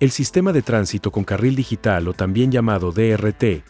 El sistema de tránsito con carril digital, o también llamado DRT,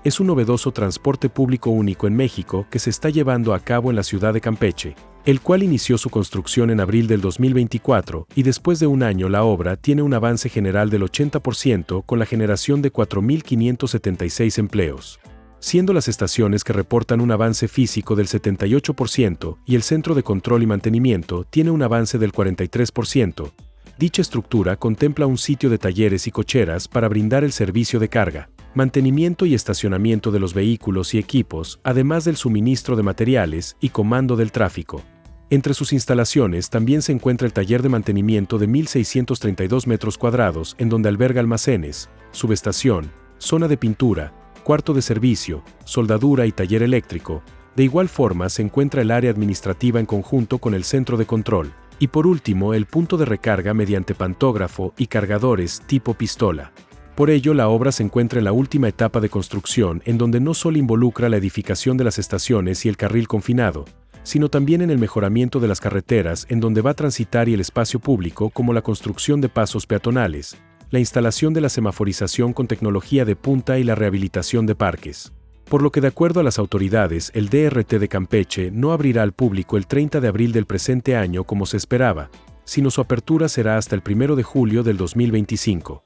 es un novedoso transporte público único en México que se está llevando a cabo en la ciudad de Campeche, el cual inició su construcción en abril del 2024 y después de un año la obra tiene un avance general del 80% con la generación de 4.576 empleos, siendo las estaciones que reportan un avance físico del 78% y el centro de control y mantenimiento tiene un avance del 43%. Dicha estructura contempla un sitio de talleres y cocheras para brindar el servicio de carga, mantenimiento y estacionamiento de los vehículos y equipos, además del suministro de materiales y comando del tráfico. Entre sus instalaciones también se encuentra el taller de mantenimiento de 1.632 metros cuadrados, en donde alberga almacenes, subestación, zona de pintura, cuarto de servicio, soldadura y taller eléctrico. De igual forma se encuentra el área administrativa en conjunto con el centro de control. Y por último, el punto de recarga mediante pantógrafo y cargadores tipo pistola. Por ello, la obra se encuentra en la última etapa de construcción, en donde no solo involucra la edificación de las estaciones y el carril confinado, sino también en el mejoramiento de las carreteras en donde va a transitar y el espacio público, como la construcción de pasos peatonales, la instalación de la semaforización con tecnología de punta y la rehabilitación de parques. Por lo que, de acuerdo a las autoridades, el DRT de Campeche no abrirá al público el 30 de abril del presente año como se esperaba, sino su apertura será hasta el 1 de julio del 2025.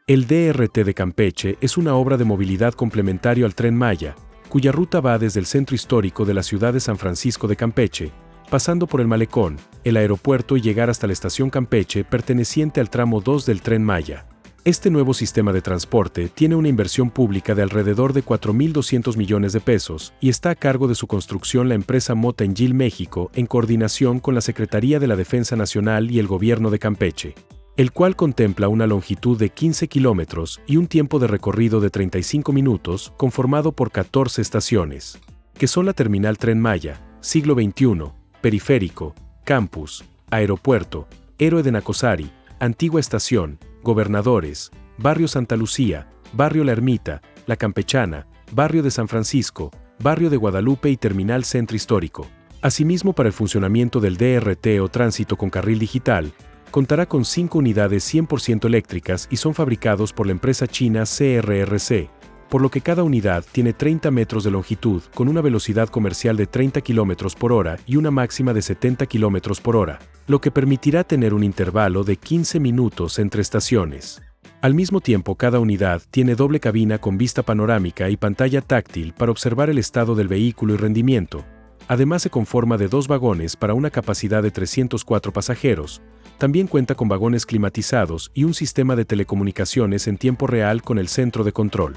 El DRT de Campeche es una obra de movilidad complementario al Tren Maya, cuya ruta va desde el centro histórico de la ciudad de San Francisco de Campeche, pasando por el Malecón, el aeropuerto y llegar hasta la estación Campeche perteneciente al tramo 2 del Tren Maya. Este nuevo sistema de transporte tiene una inversión pública de alrededor de 4.200 millones de pesos y está a cargo de su construcción la empresa Mota-Engil México en coordinación con la Secretaría de la Defensa Nacional y el Gobierno de Campeche, el cual contempla una longitud de 15 kilómetros y un tiempo de recorrido de 35 minutos conformado por 14 estaciones, que son la Terminal Tren Maya, Siglo XXI, Periférico, Campus, Aeropuerto, Héroe de Nacosari, Antigua Estación, Gobernadores, Barrio Santa Lucía, Barrio La Ermita, La Campechana, Barrio de San Francisco, Barrio de Guadalupe y Terminal Centro Histórico. Asimismo, para el funcionamiento del DRT o tránsito con carril digital, contará con 5 unidades 100% eléctricas y son fabricados por la empresa china CRRC, por lo que cada unidad tiene 30 metros de longitud con una velocidad comercial de 30 km por hora y una máxima de 70 km por hora, lo que permitirá tener un intervalo de 15 minutos entre estaciones. Al mismo tiempo, cada unidad tiene doble cabina con vista panorámica y pantalla táctil para observar el estado del vehículo y rendimiento. Además, se conforma de 2 vagones para una capacidad de 304 pasajeros. También cuenta con vagones climatizados y un sistema de telecomunicaciones en tiempo real con el centro de control.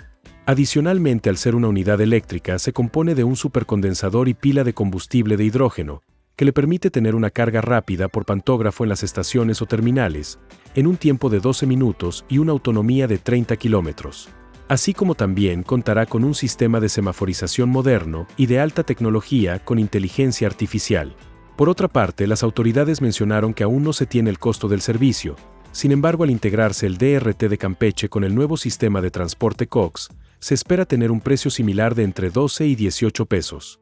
Adicionalmente, al ser una unidad eléctrica, se compone de un supercondensador y pila de combustible de hidrógeno, que le permite tener una carga rápida por pantógrafo en las estaciones o terminales, en un tiempo de 12 minutos y una autonomía de 30 kilómetros. Así como también contará con un sistema de semaforización moderno y de alta tecnología con inteligencia artificial. Por otra parte, las autoridades mencionaron que aún no se tiene el costo del servicio. Sin embargo, al integrarse el DRT de Campeche con el nuevo sistema de transporte COX, se espera tener un precio similar de entre 12 y 18 pesos.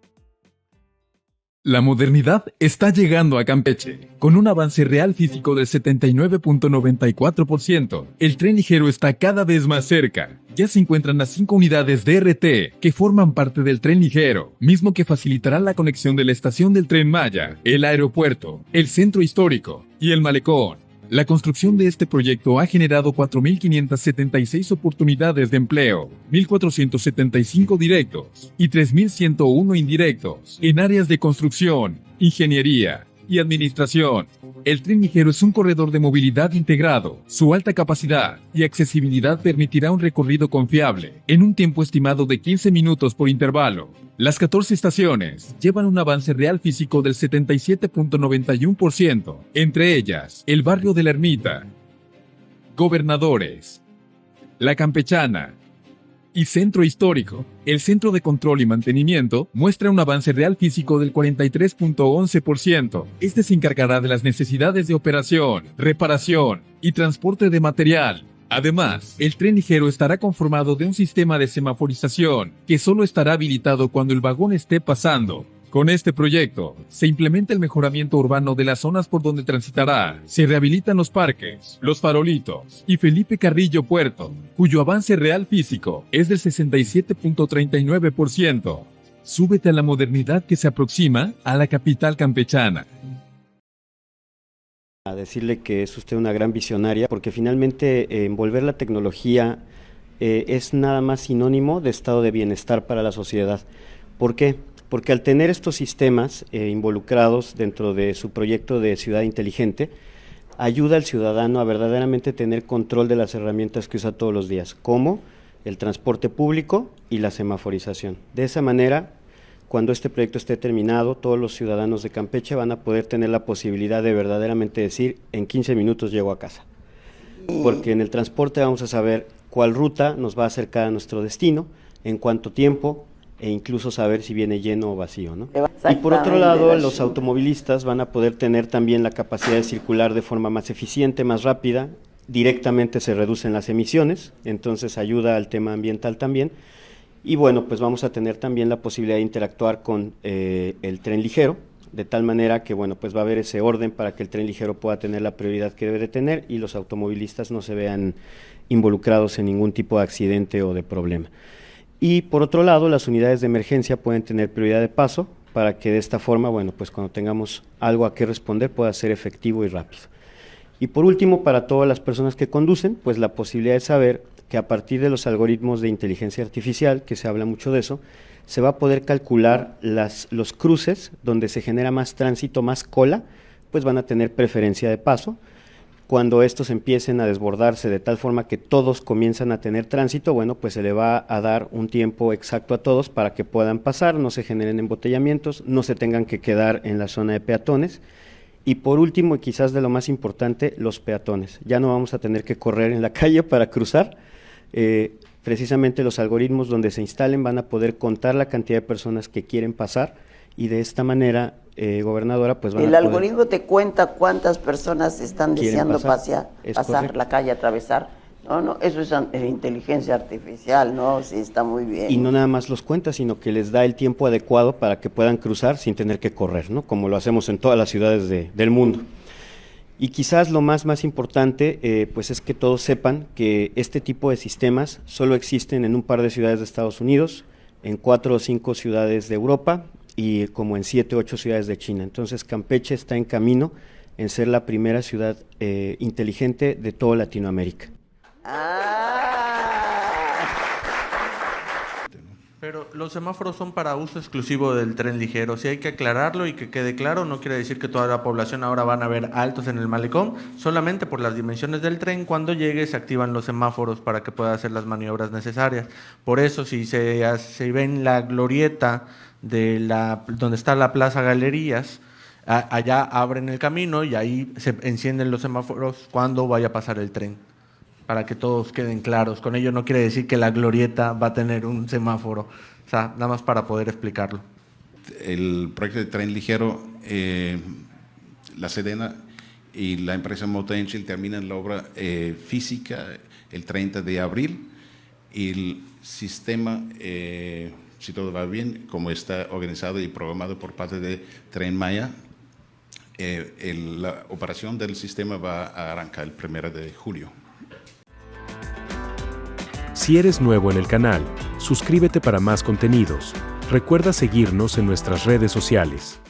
La modernidad está llegando a Campeche. Con un avance real físico del 79.94%, el tren ligero está cada vez más cerca. Ya se encuentran las 5 unidades DRT que forman parte del tren ligero, mismo que facilitará la conexión de la estación del Tren Maya, el aeropuerto, el centro histórico y el malecón. La construcción de este proyecto ha generado 4.576 oportunidades de empleo, 1.475 directos y 3.101 indirectos en áreas de construcción, ingeniería y administración. El tren ligero es un corredor de movilidad integrado. Su alta capacidad y accesibilidad permitirá un recorrido confiable en un tiempo estimado de 15 minutos por intervalo. Las 14 estaciones llevan un avance real físico del 77.91%, entre ellas el barrio de La Ermita, Gobernadores, La Campechana y Centro Histórico. El Centro de Control y Mantenimiento muestra un avance real físico del 43.11%. Este se encargará de las necesidades de operación, reparación y transporte de material. Además, el tren ligero estará conformado de un sistema de semaforización que solo estará habilitado cuando el vagón esté pasando, Con este proyecto, se implementa el mejoramiento urbano de las zonas por donde transitará, se rehabilitan los parques, los farolitos y Felipe Carrillo Puerto, cuyo avance real físico es del 67.39%. Súbete a la modernidad que se aproxima a la capital campechana. A decirle que es usted una gran visionaria, porque finalmente envolver la tecnología es nada más sinónimo de estado de bienestar para la sociedad. ¿Por qué? Porque al tener estos sistemas involucrados dentro de su proyecto de ciudad inteligente, ayuda al ciudadano a verdaderamente tener control de las herramientas que usa todos los días, como el transporte público y la semaforización. De esa manera, cuando este proyecto esté terminado, todos los ciudadanos de Campeche van a poder tener la posibilidad de verdaderamente decir, en 15 minutos llego a casa. Porque en el transporte vamos a saber cuál ruta nos va a acercar a nuestro destino, en cuánto tiempo, e incluso saber si viene lleno o vacío, ¿no? Y por otro lado, los automovilistas van a poder tener también la capacidad de circular de forma más eficiente, más rápida, directamente se reducen las emisiones, entonces ayuda al tema ambiental también. Y bueno, pues vamos a tener también la posibilidad de interactuar con el tren ligero, de tal manera que bueno, pues va a haber ese orden para que el tren ligero pueda tener la prioridad que debe de tener y los automovilistas no se vean involucrados en ningún tipo de accidente o de problema. Y por otro lado, las unidades de emergencia pueden tener prioridad de paso para que de esta forma, bueno, pues cuando tengamos algo a qué responder pueda ser efectivo y rápido. Y por último, para todas las personas que conducen, pues la posibilidad de saber que a partir de los algoritmos de inteligencia artificial, que se habla mucho de eso, se va a poder calcular los cruces donde se genera más tránsito, más cola, pues van a tener preferencia de paso. Cuando estos empiecen a desbordarse de tal forma que todos comienzan a tener tránsito, bueno, pues se le va a dar un tiempo exacto a todos para que puedan pasar, no se generen embotellamientos, no se tengan que quedar en la zona de peatones. Y por último, y quizás de lo más importante, los peatones. Ya no vamos a tener que correr en la calle para cruzar. Precisamente los algoritmos donde se instalen van a poder contar la cantidad de personas que quieren pasar y de esta manera, gobernadora, pues van a El poder... algoritmo te cuenta cuántas personas están deseando pasar la calle, atravesar. No, eso es inteligencia artificial, ¿no? Sí, está muy bien. Y no nada más los cuenta, sino que les da el tiempo adecuado para que puedan cruzar sin tener que correr, ¿no? Como lo hacemos en todas las ciudades del mundo. Y quizás lo más importante, pues es que todos sepan que este tipo de sistemas solo existen en un par de ciudades de Estados Unidos, en 4 o 5 ciudades de Europa y como en 7 o 8 ciudades de China. Entonces Campeche está en camino en ser la primera ciudad inteligente de toda Latinoamérica. Pero los semáforos son para uso exclusivo del tren ligero. Si hay que aclararlo y que quede claro, no quiere decir que toda la población ahora van a ver altos en el malecón. Solamente por las dimensiones del tren, cuando llegue se activan los semáforos para que pueda hacer las maniobras necesarias. Por eso, si se ven la glorieta donde está la Plaza Galerías, allá abren el camino y ahí se encienden los semáforos cuando vaya a pasar el tren, para que todos queden claros. Con ello no quiere decir que la glorieta va a tener un semáforo, o sea, nada más para poder explicarlo. El proyecto de tren ligero, la Sedena y la empresa Mota-Engil terminan la obra física el 30 de abril y el sistema, si todo va bien, como está organizado y programado por parte de Tren Maya, la operación del sistema va a arrancar el 1 de julio. Si eres nuevo en el canal, suscríbete para más contenidos. Recuerda seguirnos en nuestras redes sociales.